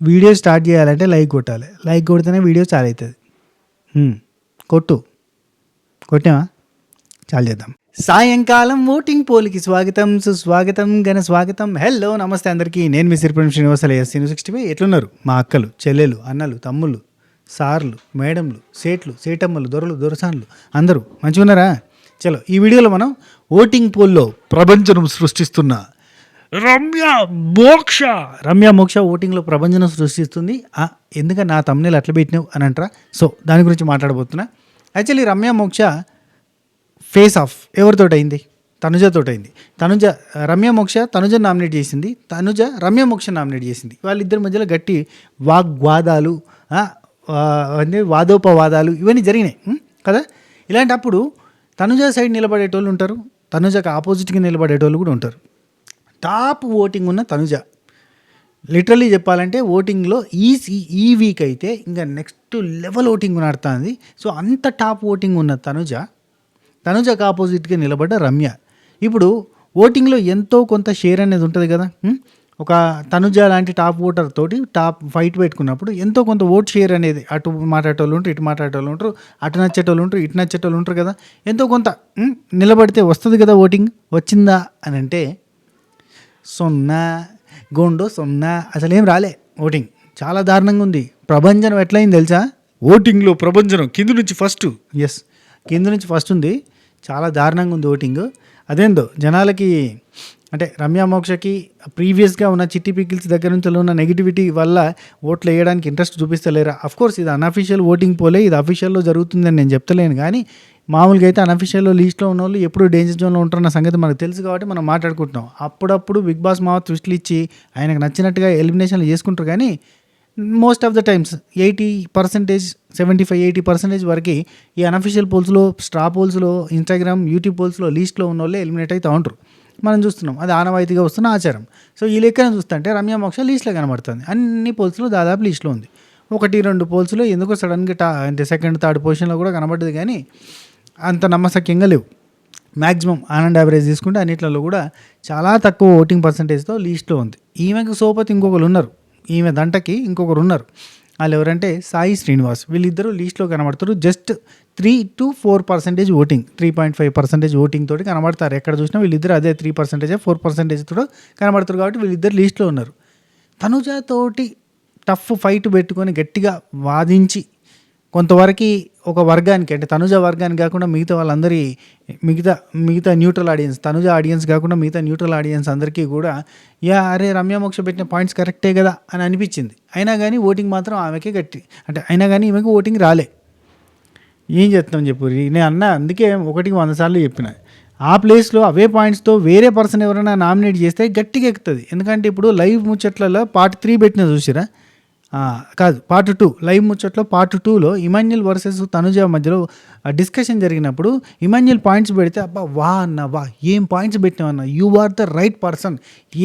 Video start చేయాలంటే like కొట్టాలి, like కొడితేనే వీడియో చాలు అవుతుంది. కొట్టామా? చాలు చేద్దాం. సాయంకాలం ఓటింగ్ పోల్కి స్వాగతం, సుస్వాగతం, ఘన స్వాగతం. హలో నమస్తే అందరికీ. నేను మీ సిరిపురం శ్రీనివాసరావు, ఎస్సీ 65. ఎట్లున్నారు మా అక్కలు, చెల్లెలు, అన్నలు, తమ్ముళ్ళు, సార్లు, మేడంలు, సేటమ్మలు, దొరసాన్లు అందరూ మంచిగా ఉన్నారా? చలో, ఈ వీడియోలో మనం ఓటింగ్ పోల్లో ప్రభంజనం సృష్టిస్తున్న రమ్య మోక్ష ఓటింగ్లో ప్రభంజనం సృష్టిస్తుంది. ఎందుకని నా తమ్ముళ్ళు అట్లా పెట్టినావు అని అంటారా? సో దాని గురించి మాట్లాడబోతున్నా. యాక్చువల్లీ రమ్య మోక్ష ఫేస్ ఆఫ్ ఎవరితోటి అయింది? తనుజతోటి అయింది. రమ్య మోక్ష తనుజ నామినేట్ చేసింది, తనుజ రమ్య మోక్ష నామినేట్ చేసింది. వాళ్ళిద్దరి మధ్యలో గట్టి వాగ్వాదాలు, వాదోపవాదాలు ఇవన్నీ జరిగినాయి కదా. ఇలాంటప్పుడు తనుజ సైడ్ నిలబడేటోళ్ళు ఉంటారు, తనుజకు ఆపోజిట్గా నిలబడేటోళ్ళు కూడా ఉంటారు. టాప్ ఓటింగ్ ఉన్న తనుజ, లిటరల్లీ చెప్పాలంటే ఓటింగ్లో ఈ వీక్ అయితే ఇంకా నెక్స్ట్ లెవెల్ ఓటింగ్ నడుతుంది. సో అంత టాప్ ఓటింగ్ ఉన్న తనుజకు ఆపోజిట్గా నిలబడ్డ రమ్య. ఇప్పుడు ఓటింగ్లో ఎంతో కొంత షేర్ అనేది ఉంటుంది కదా. ఒక తనుజ లాంటి టాప్ ఓటర్ తోటి టాప్ ఫైట్ పెట్టుకున్నప్పుడు ఎంతో కొంత ఓట్ షేర్ అనేది అటు మాట్లాడేటోళ్ళు ఉంటారు, ఇటు మాట్లాడేటోళ్ళు ఉంటారు, అటు నచ్చేటోళ్ళు ఉంటారు, ఇటు నచ్చేటోళ్ళు ఉంటారు కదా. ఎంతో కొంత నిలబడితే వస్తుంది కదా ఓటింగ్. వచ్చిందా అని అంటే 0 అసలేం రాలే. ఓటింగ్ చాలా దారుణంగా ఉంది. ప్రభంజనం ఎట్లయింది తెలుసా? ఓటింగ్లో ప్రభంజనం కింద నుంచి ఫస్ట్ ఉంది. చాలా దారుణంగా ఉంది ఓటింగ్. అదేందో జనాలకి అంటే రమ్య మోక్షకి ప్రీవియస్గా ఉన్న చిట్టి పికిల్స్ దగ్గర నుంచి ఉన్న నెగిటివిటీ వల్ల ఓట్లు వేయడానికి ఇంట్రెస్ట్ చూపిస్తలేరా? అఫ్కోర్స్ ఇది అన్అఫీషియల్ ఓటింగ్ పోలే, ఇది అఫీషియల్లో జరుగుతుందని నేను చెప్తలేను. కానీ మామూలుగా అయితే అన్అఫీషియల్లో లీస్ట్లో ఉన్న వాళ్ళు ఎప్పుడు డేంజర్ జోన్లో ఉంటారన్న సంగతి మనకు తెలుసు కాబట్టి మనం మాట్లాడుకుంటున్నాం. అప్పుడప్పుడు బిగ్ బాస్ మావ ట్విస్ట్లు ఇచ్చి ఆయనకు నచ్చినట్టుగా ఎలిమినేషన్లు చేసుకుంటారు. కానీ మోస్ట్ ఆఫ్ ద టైమ్స్ 80%, 75-80% వరకు ఈ అన్అఫీషియల్ పోల్స్లో, స్ట్రా పోల్స్లో, ఇన్స్టాగ్రామ్, యూట్యూబ్ పోల్స్లో లీస్ట్లో ఉన్న వాళ్ళే ఎలిమినేట్ అవుతూ ఉంటారు. మనం చూస్తున్నాం, అది ఆనవాయితీగా వస్తున్న ఆచారం. సో ఈ లెక్కన చూస్తుంటే రమ్య మోక్ష లీస్ట్లో కనబడుతుంది. అన్ని పోల్స్లో దాదాపు లీస్ట్లో ఉంది. 1-2 పోల్స్లో ఎందుకో సడన్గా అంటే సెకండ్, థర్డ్ పొజిషన్లో కూడా కనబడ్డది. కానీ అంత నమ్మశక్యంగా లేవు. మ్యాక్సిమం ఆన్ యావరేజ్ తీసుకుంటే అన్నిట్లలో కూడా చాలా తక్కువ ఓటింగ్ పర్సంటేజ్తో లీస్ట్లో ఉంది. ఈమెకు సోపతి ఇంకొకరు ఉన్నారు, ఈమె దంటకి ఇంకొకరు ఉన్నారు. వాళ్ళు ఎవరంటే సాయి శ్రీనివాస్. వీళ్ళిద్దరూ లీస్ట్లో కనబడతారు. జస్ట్ 3-4% ఓటింగ్, 3.5% ఓటింగ్ తోటి కనబడతారు. ఎక్కడ చూసినా వీళ్ళిద్దరు అదే 3%, 4% తోటి కనబడతారు. కాబట్టి వీళ్ళిద్దరు లీస్ట్లో ఉన్నారు. తనుజతోటి టఫ్ ఫైట్ పెట్టుకొని గట్టిగా వాదించి కొంతవరకు ఒక వర్గానికి, అంటే తనుజ వర్గానికి కాకుండా మిగతా వాళ్ళందరి మిగతా న్యూట్రల్ ఆడియన్స్, తనుజ ఆడియన్స్ కాకుండా మిగతా న్యూట్రల్ ఆడియన్స్ అందరికీ కూడా అరే రమ్య మోక్ష పెట్టిన పాయింట్స్ కరెక్టే కదా అని అనిపించింది. అయినా కానీ ఓటింగ్ మాత్రం ఆమెకే అయినా కానీ ఈమెకి ఓటింగ్ రాలే. ఏం చేస్తాం చెప్పు. నేను అన్న అందుకే 100 సార్లు చెప్పిన, ఆ ప్లేస్లో అవే పాయింట్స్తో వేరే పర్సన్ ఎవరైనా నామినేట్ చేస్తే గట్టిగా ఎక్కుతుంది. ఎందుకంటే ఇప్పుడు లైవ్ ముచ్చట్లలో పార్ట్ 3 పెట్టిన చూసిరా? కాదు, పార్ట్ 2. లైవ్ ముచ్చట్లో పార్ట్ 2లో ఇమాన్యుల్ వర్సెస్ తనుజ మధ్యలో డిస్కషన్ జరిగినప్పుడు ఇమాన్యుల్ పాయింట్స్ పెడితే అబ్బా ఏం పాయింట్స్ పెట్టామన్నా, you are the right person,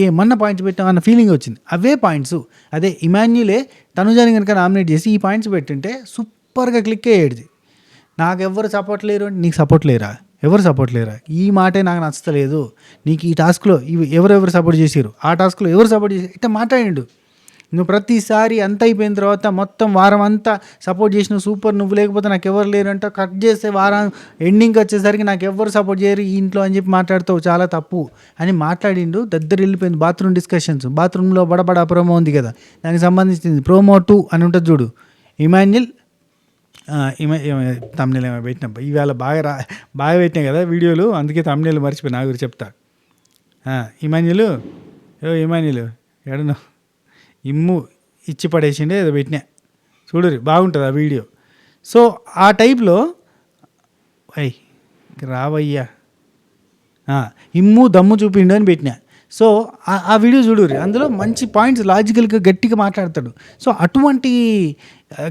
ఏమన్నా పాయింట్స్ పెట్టామన్న ఫీలింగ్ వచ్చింది. అవే పాయింట్స్ అదే ఇమాన్యులే తనుజని కనుక నామినేట్ చేసి ఈ పాయింట్స్ పెట్టింటే సూపర్గా క్లిక్ అయ్యేది. నాకు ఎవరు సపోర్ట్ లేరు అంటే నీకు సపోర్ట్ లేరా? ఎవరు సపోర్ట్ లేరా? ఈ మాటే నాకు నచ్చలేదు, నీకు ఈ టాస్క్లో ఎవరెవరు సపోర్ట్ చేసారు, ఆ టాస్క్లో ఎవరు సపోర్ట్ చేశారు, ఇట్లా మాట్లాడిండు. నువ్వు ప్రతిసారి అంత అయిపోయిన తర్వాత మొత్తం వారం అంతా సపోర్ట్ చేసిన సూపర్, నువ్వు లేకపోతే నాకు ఎవరు లేరంట, కట్ చేస్తే వారం ఎండింగ్కి వచ్చేసరికి నాకు ఎవరు సపోర్ట్ చేయరు ఈ ఇంట్లో అని చెప్పి మాట్లాడుతావు, చాలా తప్పు అని మాట్లాడిండు. దగ్గర వెళ్ళిపోయింది బాత్రూమ్ డిస్కషన్స్. బాత్రూంలో బడబడ ప్రోమో ఉంది కదా, దానికి సంబంధించింది ప్రోమో 2 అని ఉంటుంది చూడు. ఇమాన్యుల్ తమ్నెల్ ఏమో పెట్టినా ఇవాళ బాగా పెట్టినాయి కదా వీడియోలు, అందుకే తమ్నెల్ మర్చిపోయి నా గురించి చెప్తా. ఇమాన్యుల్ ఎడను ఇమ్ము ఇచ్చి పడేసిండే ఏదో పెట్టినా చూడరు, బాగుంటుంది ఆ వీడియో. సో ఆ టైప్లో రావయ్యా ఇమ్ము దమ్ము చూపిండు అని పెట్టినా. సో ఆ వీడియో చూడరు, అందులో మంచి పాయింట్స్ లాజికల్గా గట్టిగా మాట్లాడతాడు. సో అటువంటి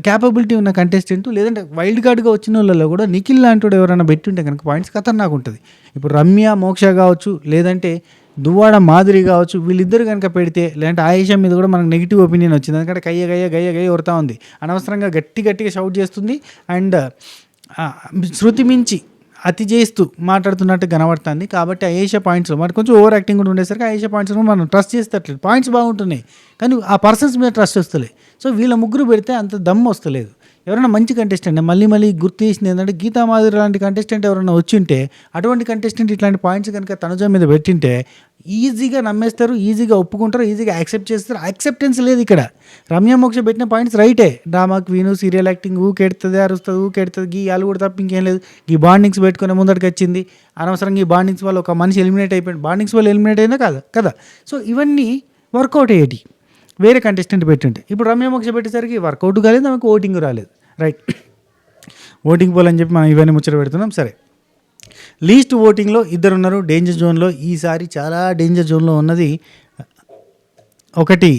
క్యాపబిలిటీ ఉన్న కంటెస్టెంట్, లేదంటే వైల్డ్ కార్డ్గా వచ్చిన వాళ్ళలో కూడా నిఖిల్ లాంటి ఎవరైనా పెట్టుంటే కనుక పాయింట్స్ ఖతర్నాక్ ఉంటుంది. ఇప్పుడు రమ్య మోక్ష కావచ్చు, లేదంటే దువ్వాడ మాధురి కావచ్చు, వీళ్ళిద్దరు కనుక పెడితే, లేదంటే ఆయేషా మీద కూడా మనకు నెగిటివ్ ఒపీనియన్ వచ్చింది. ఎందుకంటే గయ్య కొడతా ఉంది, అనవసరంగా గట్టిగా షౌట్ చేస్తుంది. అండ్ శృతి మించి అతి చేస్తూ మాట్లాడుతున్నట్టు కనబడుతుంది. కాబట్టి అయేషా పాయింట్స్లో మరి కొంచెం ఓవర్ యాక్టింగ్ కూడా ఉండేసరికి అయేషా పాయింట్స్ మనం ట్రస్ట్ చేస్తట్లేదు. పాయింట్స్ బాగుంటున్నాయి కానీ ఆ పర్సన్స్ మీద ట్రస్ట్ వస్తలేదు. సో వీళ్ళ ముగ్గురు పెడితే అంత దమ్ము వస్తలేదు. ఎవరైనా మంచి కంటెస్టెంట్ మళ్ళీ గుర్తు చేసింది ఏంటంటే గీతా మాధురి లాంటి కంటెస్టెంట్ ఎవరైనా వచ్చింటే, అటువంటి కంటెస్టెంట్ ఇట్లాంటి పాయింట్స్ కనుక తనుజ మీద పెట్టింటే ఈజీగా నమ్మేస్తారు, ఈజీగా ఒప్పుకుంటారు, ఈజీగా యాక్సెప్ట్ చేస్తారు. యాక్సెప్టెన్స్ లేదు ఇక్కడ. రమ్య మోక్ష పెట్టిన పాయింట్స్ రైటే. డ్రామా క్వీను, సీరియల్ యాక్టింగ్, ఊకెడుతుంది, అరుస్తుంది, ఊకెడుతుంది, గీ వాళ్ళు కూడా తప్ప ఇంకేం లేదు. ఈ బాండింగ్స్ పెట్టుకునే ముందరికి వచ్చింది. అనవసరంగా ఈ బాండింగ్స్ వల్ల ఒక మనిషి ఎలిమినేట్ అయిపోయింది. బాండింగ్స్ వల్ల ఎలిమినేట్ అయినా కదా. సో ఇవన్నీ వర్కౌట్ అయ్యేటి వేరే కంటెస్టెంట్ పెట్టింటే. ఇప్పుడు రమ్య మోక్ష పెట్టేసరికి వర్కౌట్ కాలేదు, ఆమెకు ఓటింగ్ రాలేదు. రైట్, ఓటింగ్ పోల్ అని చెప్పి మనం ఇవన్నీ ముచ్చట పెడుతున్నాం. సరే, లీస్ట్ ఓటింగ్లో ఇద్దరు ఉన్నారు డేంజర్ జోన్లో. ఈసారి చాలా డేంజర్ జోన్లో ఉన్నది ఒకటి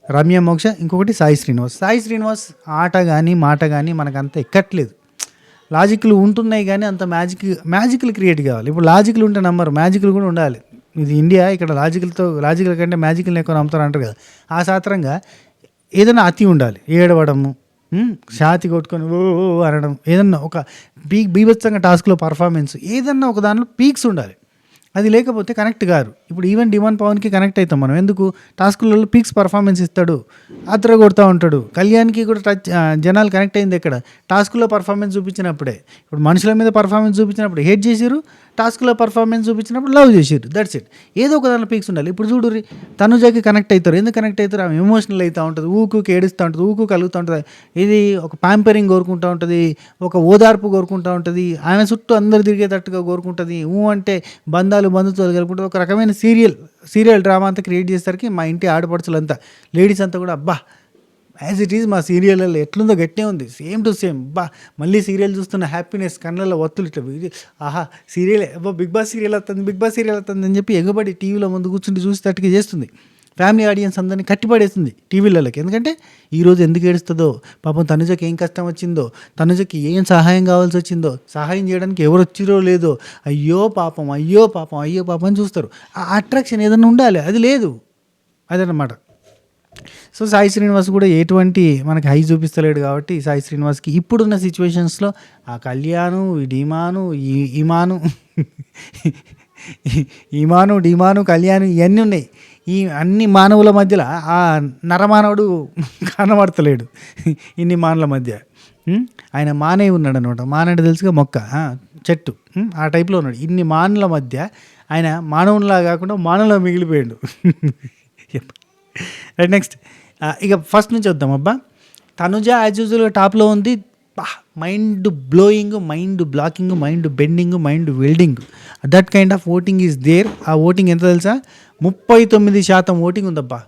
రమ్య మోక్ష, ఇంకొకటి సాయి శ్రీనివాస్. సాయి శ్రీనివాస్ ఆట కానీ మాట కానీ మనకు అంత ఎక్కట్లేదు. లాజిక్లు ఉంటున్నాయి కానీ అంత మ్యాజిక్లు క్రియేట్ కావాలి. ఇప్పుడు లాజిక్లు ఉంటే నమ్మరు, మ్యాజిక్లు కూడా ఉండాలి. ఇది ఇండియా, ఇక్కడ లాజికల్ కంటే మ్యాజిక్లు ఎక్కువ నమ్ముతారు అంటారు కదా. ఆ శాస్త్రంగా ఏదైనా అతి ఉండాలి. ఏడవడము, ఛాతి కొట్టుకొని ఓ అనడం, ఏదన్నా ఒక బీభత్సంగా టాస్క్లో పర్ఫార్మెన్స్, ఏదన్నా ఒక దానిలో పీక్స్ ఉండాలి. అది లేకపోతే కనెక్ట్ కారు. ఇప్పుడు ఈవెన్ డిమాండ్ పవన్కి కనెక్ట్ అవుతాం మనం. ఎందుకు? టాస్కులలో పీక్స్ పర్ఫార్మెన్స్ ఇస్తాడు, అత్ర కొడుతూ ఉంటాడు. కళ్యాణ్కి కూడా జనాలు కనెక్ట్ అయింది ఎక్కడ? టాస్కులో పర్ఫార్మెన్స్ చూపించినప్పుడే. ఇప్పుడు మనుషుల మీద పర్ఫార్మెన్స్ చూపించినప్పుడు హేట్ చేసారు, టాస్కులో పర్ఫార్మెన్స్ చూపించినప్పుడు లవ్ చేసారు. That's it. ఏదో ఒక దానిలో పీక్స్ ఉండాలి. ఇప్పుడు చూడు, తనుజకి కనెక్ట్ అవుతారు. ఎందుకు కనెక్ట్ అవుతారు? ఆమె ఎమోషనల్ అవుతూ ఉంటుంది, ఊకుకి ఏడుస్తూ ఉంటుంది, ఊకు కలుగుతూ ఉంటుంది. ఇది ఒక ప్యాంపరింగ్ కోరుకుంటూ ఉంటుంది, ఒక ఓదార్పు కోరుకుంటూ ఉంటుంది, ఆమె చుట్టూ అందరు తిరిగేటట్టుగా కోరుకుంటుంది. అంటే బంధుత్వాలు కలుపుకుంటే ఒక రకమైన సీరియల్ డ్రామా అంతా క్రియేట్ చేసేసరికి మా ఇంటి ఆడపడుచులంతా లేడీస్ అంతా కూడా అబ్బా యాజ్ ఇట్ ఈజ్ మా సీరియల్లో ఎట్లుందో గట్టే ఉంది, సేమ్ టు సేమ్. మళ్ళీ సీరియల్ చూస్తున్న హ్యాపీనెస్, కళ్ళల్లో ఒత్తులు ఇట్లా ఆహా సీరియలే, బిగ్ బాస్ సీరియల్ వస్తుంది అని చెప్పి ఎగబడి టీవీలో ముందు కూర్చుంటే చూసేటట్టుగా చేస్తుంది. ఫ్యామిలీ ఆడియన్స్ అందరినీ కట్టిపడేస్తుంది టీవీలలోకి. ఎందుకంటే ఈరోజు ఎందుకు ఏడుస్తుందో, పాపం తనుజకి ఏం కష్టం వచ్చిందో, తనుజకి ఏం సహాయం కావాల్సి వచ్చిందో, సహాయం చేయడానికి ఎవరు వచ్చిరో లేదో, అయ్యో పాపం అని చూస్తారు. ఆ అట్రాక్షన్ ఏదైనా ఉండాలి, అది లేదు. అదనమాట. సో సాయి శ్రీనివాస్ కూడా ఎటువంటి మనకి హై చూపిస్తలేడు. కాబట్టి సాయి శ్రీనివాస్కి ఇప్పుడున్న సిచ్యువేషన్స్లో ఆ కళ్యాణు, డిమాను, కళ్యాణ్ ఇవన్నీ ఉన్నాయి. ఈ అన్ని మానవుల మధ్యలో ఆ నరమానవుడు కనబడతలేడు ఇన్ని మానవుల మధ్య. ఆయన మానే ఉన్నాడు అనమాట. మానంటే తెలుసుగా మొక్క, చెట్టు, ఆ టైప్లో ఉన్నాడు. ఇన్ని మానవుల మధ్య ఆయన మానవునిలా కాకుండా మానవులా మిగిలిపోయాడు. రైట్, నెక్స్ట్ ఇక ఫస్ట్ నుంచి వద్దాం. అబ్బా, తనుజ యాజ్ యూజువల్గా టాప్లో ఉంది. Mind blowing, mind blocking, mind bending, mind welding, that kind of voting is there. ఆ ఓటింగ్ ఎంత తెలుసా? 39% ఓటింగ్ ఉందబ్బా.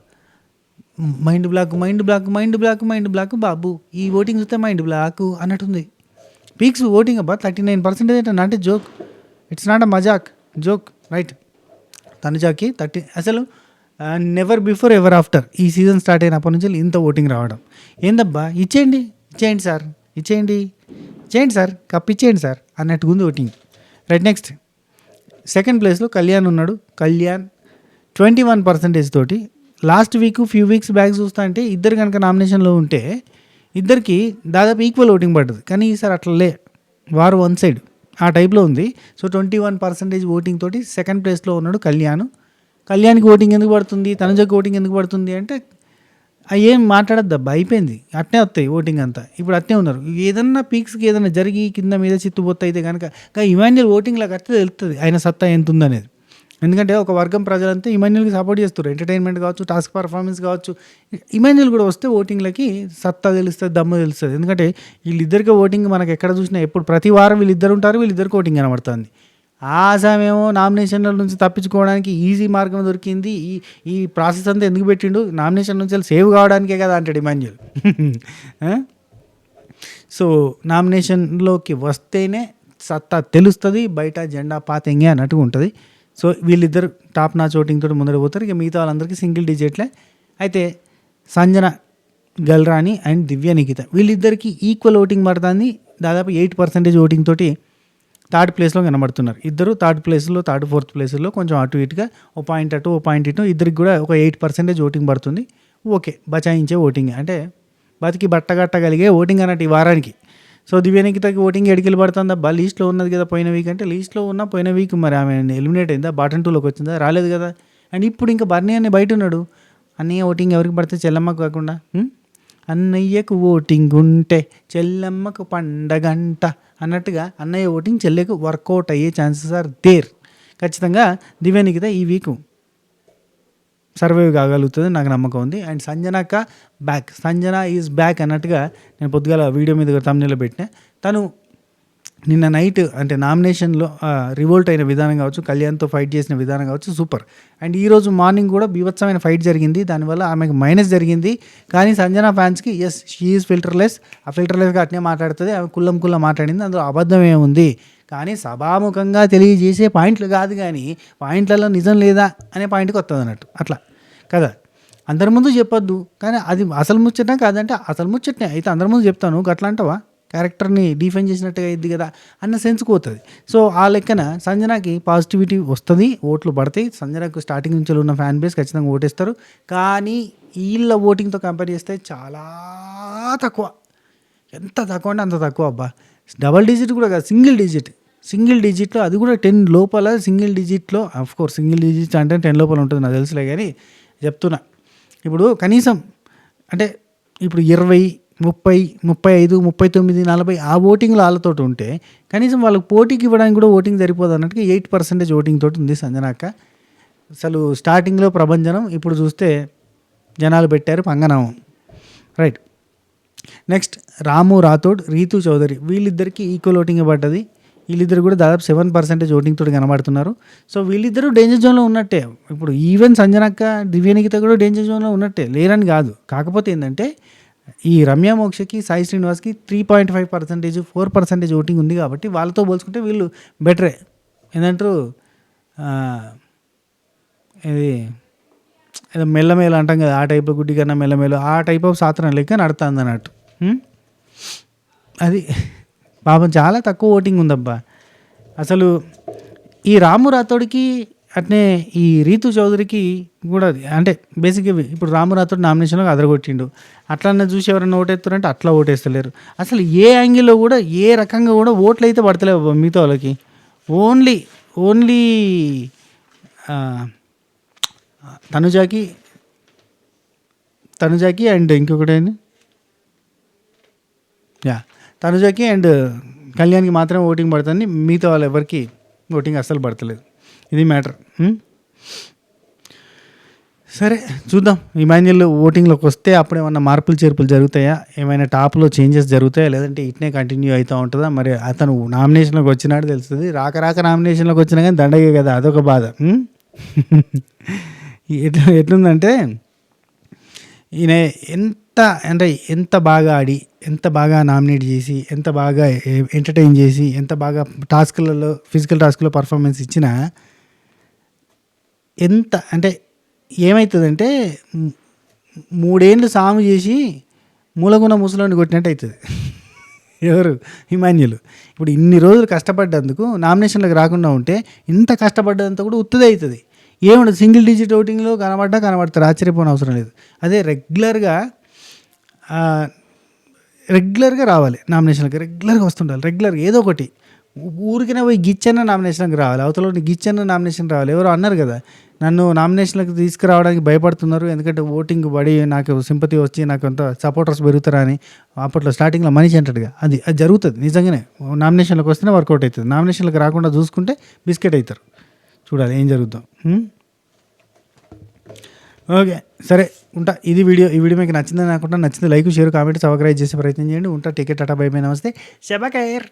మైండ్ బ్లాక్ బాబు. ఈ ఓటింగ్ చూస్తే మైండ్ బ్లాక్ అన్నట్టుంది. పీక్స్ ఓటింగ్ అబ్బా 39% అంటే జోక్, ఇట్స్ నాట్ అ మజాక్, జోక్. రైట్, తనుజాకి 30 అసలు నెవర్ బిఫోర్ ఎవర్ ఆఫ్టర్ ఈ సీజన్ స్టార్ట్ అయినప్పటి నుంచి ఇంత ఓటింగ్ రావడం ఏందబ్బా. ఇచ్చేయండి సార్, కప్ ఇచ్చేయండి సార్ అన్నట్టుగా ఉంది ఓటింగ్. రైట్, నెక్స్ట్ సెకండ్ ప్లేస్లో కళ్యాణ్ ఉన్నాడు. కళ్యాణ్ 21% తోటి. లాస్ట్ ఫ్యూ వీక్స్ బ్యాక్ చూస్తా అంటే ఇద్దరు కనుక నామినేషన్లో ఉంటే ఇద్దరికి దాదాపు ఈక్వల్ ఓటింగ్ పడుతుంది. కానీ ఈసారి అట్లలే, వారు వన్ సైడ్ ఆ టైప్లో ఉంది. సో 21% ఓటింగ్ తోటి సెకండ్ ప్లేస్లో ఉన్నాడు కళ్యాణ్కి ఓటింగ్ ఎందుకు పడుతుంది, తనుజకి ఓటింగ్ ఎందుకు పడుతుంది అంటే ఏం మాట్లాడద్దబ్బా, అయిపోయింది. అట్నే వస్తాయి ఓటింగ్ అంతా. ఇప్పుడు అట్నే ఉన్నారు. ఏదన్నా పీక్స్కి ఏదైనా జరిగి కింద మీద చిత్తుపోతే అయితే కనుక ఇమాన్యుయల్ ఓటింగ్లోకి వస్తే తెలుస్తుంది ఆయన సత్తా ఎంత ఉందనేది. ఎందుకంటే ఒక వర్గం ప్రజలంతా ఇమాన్యుయల్కి సపోర్ట్ చేస్తారు. ఎంటర్టైన్మెంట్ కావచ్చు, టాస్క్ పర్ఫార్మెన్స్ కావచ్చు. ఇమాన్యుయల్ కూడా వస్తే ఓటింగ్లకి సత్తా తెలుస్తుంది, దమ్ము తెలుస్తుంది. ఎందుకంటే వీళ్ళిద్దరికీ ఓటింగ్ మనకు ఎక్కడ చూసినా ఎప్పుడు ప్రతి వారం వీళ్ళిద్దరు ఉంటారు, వీళ్ళిద్దరికి ఓటింగ్ కనబడుతుంది. ఆసామేమో నామినేషన్ల నుంచి తప్పించుకోవడానికి ఈజీ మార్గం దొరికింది. ఈ ప్రాసెస్ అంతా ఎందుకు పెట్టిండు? నామినేషన్ నుంచి సేవ్ కావడానికే కదా అంటాడు ఇమాన్యుయల్. సో నామినేషన్లోకి వస్తేనే సత్తా తెలుస్తుంది, బయట జెండా పాతెంగే అన్నట్టుగా ఉంటుంది. సో వీళ్ళిద్దరు టాప్ నాచ్ ఓటింగ్ తోటి ముందర పోతారు. ఇక మిగతా వాళ్ళందరికీ సింగిల్ డిజిట్లే. అయితే సంజన గల్రాని అండ్ దివ్య నిఖిత వీళ్ళిద్దరికీ ఈక్వల్ ఓటింగ్ పడుతుంది. దాదాపు 8% ఓటింగ్ తోటి థర్డ్ ప్లేస్లో కనబడుతున్నారు. ఇద్దరు థర్డ్ ప్లేస్లో, థర్డ్ ఫోర్త్ ప్లేస్లో కొంచెం అటు ఇటుగా ఓ పాయింట్ అటు ఓ పాయింట్ ఇటు, ఇద్దరికి కూడా ఒక 8% ఓటింగ్ పడుతుంది. ఓకే, బచాయించే ఓటింగ్ అంటే బతికి బట్టగట్టగలిగే ఓటింగ్ అన్నట్టు ఈ వారానికి. సో దివ్యనికితకి ఓటింగ్ ఎడికెళ్ళి పడుతుందా అబ్బా, లీస్ట్లో ఉన్నది కదా పోయిన వీక్ అంటే, లీస్ట్లో ఉన్న పోయిన వీక్ మరి ఆమె ఎలిమినేట్ అయిందా, బాటన్ 2లోకి వచ్చిందా, రాలేదు కదా. అండ్ ఇప్పుడు ఇంకా బర్నీ అని బయట ఉన్నాడు. అన్నయ్య ఓటింగ్ ఎవరికి పడితే చెల్లమ్మకు కాకుండా, అన్నయ్యకు ఓటింగ్ ఉంటే చెల్లమ్మకు పండగంట అన్నట్టుగా అన్నయ్య ఓటింగ్ చెల్లెకు వర్కౌట్ అయ్యే ఛాన్సెస్ ఆర్ దేర్. ఖచ్చితంగా దివ్యనికిత ఈ వీక్ సర్వైవ్ కాగలుగుతుంది, నాకు నమ్మకం ఉంది. అండ్ సంజనక్క బ్యాక్, సంజన ఈజ్ బ్యాక్ అన్నట్టుగా నేను పొద్దుగాల వీడియో మీద తమ్మునిలో పెట్టిన. తను నిన్న నైట్ అంటే నామినేషన్లో రివోల్ట్ అయిన విధానం కావచ్చు, కళ్యాణ్తో ఫైట్ చేసిన విధానం కావచ్చు, సూపర్. అండ్ ఈరోజు మార్నింగ్ కూడా బీభత్సమైన ఫైట్ జరిగింది, దానివల్ల ఆమెకు మైనస్ జరిగింది. కానీ సంజన ఫ్యాన్స్కి ఎస్ షీ ఈజ్ ఫిల్టర్లెస్, ఆ ఫిల్టర్లెస్గా అట్నే మాట్లాడుతుంది, ఆమె కుల్లం మాట్లాడింది, అందులో అబద్ధమే ఉంది. కానీ సభాముఖంగా తెలియజేసే పాయింట్లు కాదు, కానీ పాయింట్లలో నిజం లేదా అనే పాయింట్కి వస్తుంది అన్నట్టు, అట్లా కదా. అందరి ముందు చెప్పొద్దు, కానీ అది అసలు ముచ్చటనే కాదంటే అసలు ముచ్చటనే అయితే అందరి ముందు చెప్తాను, అట్లా అంటావా క్యారెక్టర్ని డిఫైన్ చేసినట్టుగా అయింది కదా అన్న సెన్స్కి పోతుంది. సో ఆ లెక్కన సంజనకి పాజిటివిటీ వస్తుంది, ఓట్లు పడతాయి. సంజనకు స్టార్టింగ్ నుంచి ఉన్న ఫ్యాన్ బేస్ ఖచ్చితంగా ఓటేస్తారు. కానీ వీళ్ళ ఓటింగ్తో కంపేర్ చేస్తే చాలా తక్కువ, ఎంత తక్కువ అంటే అంత తక్కువ అబ్బా. డబల్ డిజిట్ కూడా కాదు, సింగిల్ డిజిట్లో, అది కూడా 10 లోపల సింగిల్ డిజిట్లో. అఫ్కోర్స్ సింగిల్ డిజిట్ అంటే 10 లోపల ఉంటుంది నాకు తెలుసులే, కానీ చెప్తున్నా. ఇప్పుడు కనీసం అంటే ఇప్పుడు 20, 30, 35, 39, 40 ఆ ఓటింగ్లో వాళ్ళతో ఉంటే కనీసం వాళ్ళకి పోటీకి ఇవ్వడానికి కూడా ఓటింగ్ సరిపోదు అన్నట్టుగా 8% ఓటింగ్ తోటి ఉంది సంజనక్క. అసలు స్టార్టింగ్లో ప్రభంజనం, ఇప్పుడు చూస్తే జనాలు పెట్టారు పంగనామం. రైట్, నెక్స్ట్ రాము రాథోడ్, రీతు చౌదరి, వీళ్ళిద్దరికీ ఈక్వల్ ఓటింగ్ పడ్డది. వీళ్ళిద్దరు కూడా దాదాపు 7% ఓటింగ్ తోటి కనబడుతున్నారు. సో వీళ్ళిద్దరూ డేంజర్ జోన్లో ఉన్నట్టే. ఇప్పుడు ఈవెన్ సంజనక్క, దివ్యనికిత కూడా డేంజర్ జోన్లో ఉన్నట్టే, లేరని కాదు. కాకపోతే ఏంటంటే ఈ రమ్య మోక్షకి, సాయి శ్రీనివాస్కి 3.5%, 4% ఓటింగ్ ఉంది కాబట్టి వాళ్ళతో పోల్చుకుంటే వీళ్ళు బెటరే. ఏంటంటారు ఇది ఏదో మెల్లమేల అంటాం కదా, ఆ టైప్లో గుడ్డి కన్నా మెల్లమేలు, ఆ టైప్ ఆఫ్ సాత్రం లెక్క నడుతుంది అన్నట్టు. అది పాపం చాలా తక్కువ ఓటింగ్ ఉందబ్బా. అసలు ఈ రాము రాథోడ్కి అట్నే ఈ రీతు చౌదరికి కూడా అంటే బేసిక్గా ఇప్పుడు రాము రాథోడ్ నామినేషన్లో అదరగొట్టిండు, అట్లా చూసి ఎవరైనా ఓటేస్తారంటే అట్లా ఓటేస్తలేరు. అసలు ఏ యాంగిల్లో కూడా ఏ రకంగా కూడా ఓట్లు అయితే పడతలేవు మిగతా వాళ్ళకి. ఓన్లీ తనుజాకి అండ్ ఇంకొకటి ఏంటి తనుజాకి అండ్ కళ్యాణ్కి మాత్రమే ఓటింగ్ పడుతుంది, మిగతా వాళ్ళు ఎవరికి ఓటింగ్ అస్సలు పడతలేదు. ఇది మ్యాటర్. సరే చూద్దాం, ఇమాన్యుల్ ఓటింగ్లోకి వస్తే అప్పుడు ఏమన్నా మార్పులు చేర్పులు జరుగుతాయా, ఏమైనా టాప్లో చేంజెస్ జరుగుతాయా, లేదంటే ఇట్నే కంటిన్యూ అవుతూ ఉంటుందా. మరి అతను నామినేషన్లోకి వచ్చినాడు తెలుస్తుంది, రాక నామినేషన్లోకి వచ్చినా కానీ దండగే కదా, అదొక బాధ. ఎట్లుందంటే ఈయన ఎంత బాగా ఆడి, ఎంత బాగా నామినేట్ చేసి, ఎంత బాగా ఎంటర్టైన్ చేసి, ఎంత బాగా ఫిజికల్ టాస్క్లో పర్ఫార్మెన్స్ ఇచ్చినా ఎంత అంటే ఏమవుతుందంటే 3 ఏళ్ళు సాము చేసి మూలగున్న ముసలోని కొట్టినట్టు అవుతుంది. ఎవరు ఇమాన్యుల్ ఇప్పుడు ఇన్ని రోజులు కష్టపడ్డందుకు నామినేషన్లకు రాకుండా ఉంటే ఇంత కష్టపడ్డంతా కూడా ఉత్తదే అవుతుంది. ఏముండదు, సింగిల్ డిజిట్ ఓటింగ్లో కనబడతారు, ఆశ్చర్యపోని అవసరం లేదు. అదే రెగ్యులర్గా రావాలి నామినేషన్కి, రెగ్యులర్గా వస్తుండాలి, రెగ్యులర్గా ఏదో ఒకటి ఊరికనే పోయి గిచ్చన్న నామినేషన్కి రావాలి, అవతల గిచ్చన్న నామినేషన్ రావాలి. ఎవరో అన్నారు కదా, నన్ను నామినేషన్లకు తీసుకురావడానికి భయపడుతున్నారు ఎందుకంటే ఓటింగ్ పడి నాకు సింపతి వచ్చి నాకు అంత సపోర్టర్స్ పెరుగుతారా అని అప్పట్లో స్టార్టింగ్లో మనిషి అంటాడుగా, అది జరుగుతుంది నిజంగానే. నామినేషన్లకు వస్తేనే వర్కౌట్ అవుతుంది, నామినేషన్లకు రాకుండా చూసుకుంటే బిస్కెట్ అవుతారు. చూడాలి ఏం జరుగుతాం. ఓకే సరే ఉంటా. ఈ వీడియో మీకు నచ్చిందని అనుకుంటా. నచ్చింది లైక్, షేర్, కామెంట్, సబ్స్క్రైబ్ చేసే ప్రయత్నం చేయండి. ఉంటా. టికెట్ టాటా బై బై, నమస్తే, శబాఖైర్.